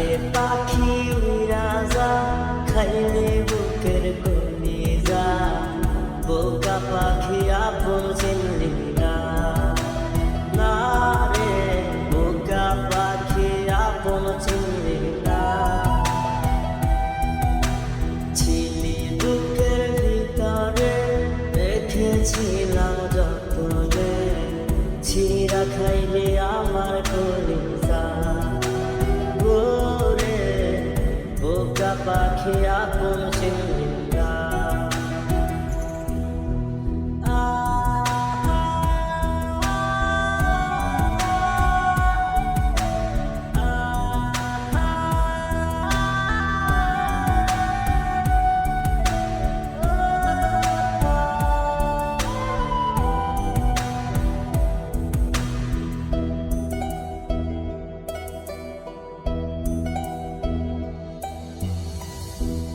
রে পাখি উইরা যা খাইলে বুকের কলিজা বোকা পাখি আপন চিনলি না না রে বোকা পাখি আপন চিনলি না ছিলি বুকের ভিতরে রেখেছিলাম যতনে ছিঁড়া খাইলে আমার কলিজা বোকা পাখি আপন চিনলি না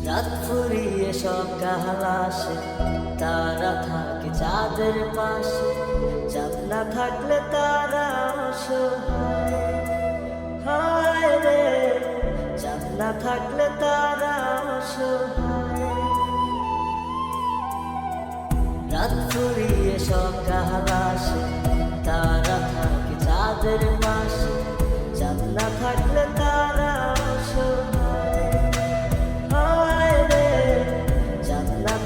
রাত ফুরিয়ে সকাল আসে তারা থাকে চাঁদের পাশে চাঁদ না থাকলে তারা অসহায় হায় রে চাঁদ না থাকলে তারা অসহায় রাত ফুরিয়ে সকাল আসে তারা থাকে চাঁদের পাশে চাঁদ না থাকলে তারা অসহায়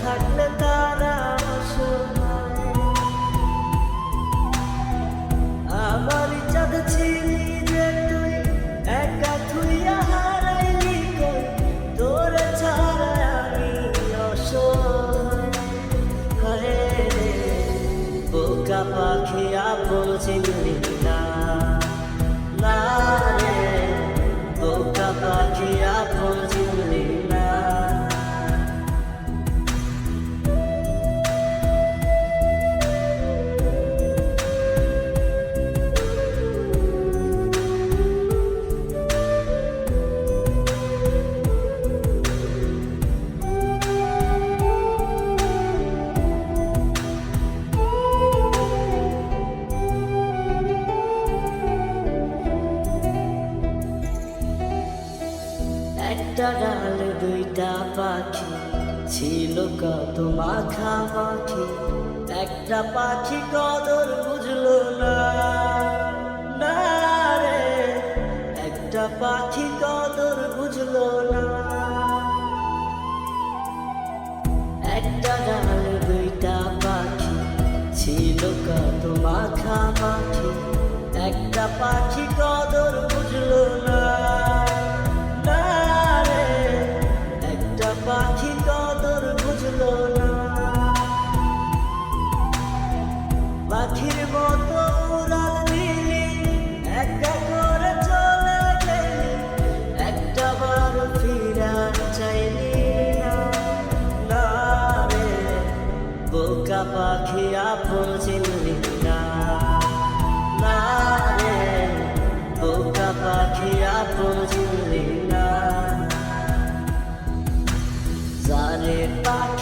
থাকলে তারা অসহায় আমার চাঁদ ছিলি যে তুই একা থুইয়া হারাইলি কই তোর ছাড়া আমি অসহায় হায় রে বোকা পাখি আপন চিনলি না না রে বোকা পাখি আপন চিনলি না একটা ডালে দুইটা পাখি ছিল কত মাখামাখি একটা পাখি কদর বুঝলো না না রে একটা পাখি কদর বুঝলো না একটা ডালে দুইটা পাখি ছিল কত মাখামাখি একটা পাখি কদর বুঝলো না পাখি কদর বুঝলো না পাখির মতো উড়াল দিলি একা করে চলে গেলি একটা বার ফিরার চাইলি না না রে বোকা পাখি আপন চিনলি না না রে বোকা পাখি আপন চিনলি না রে পাখি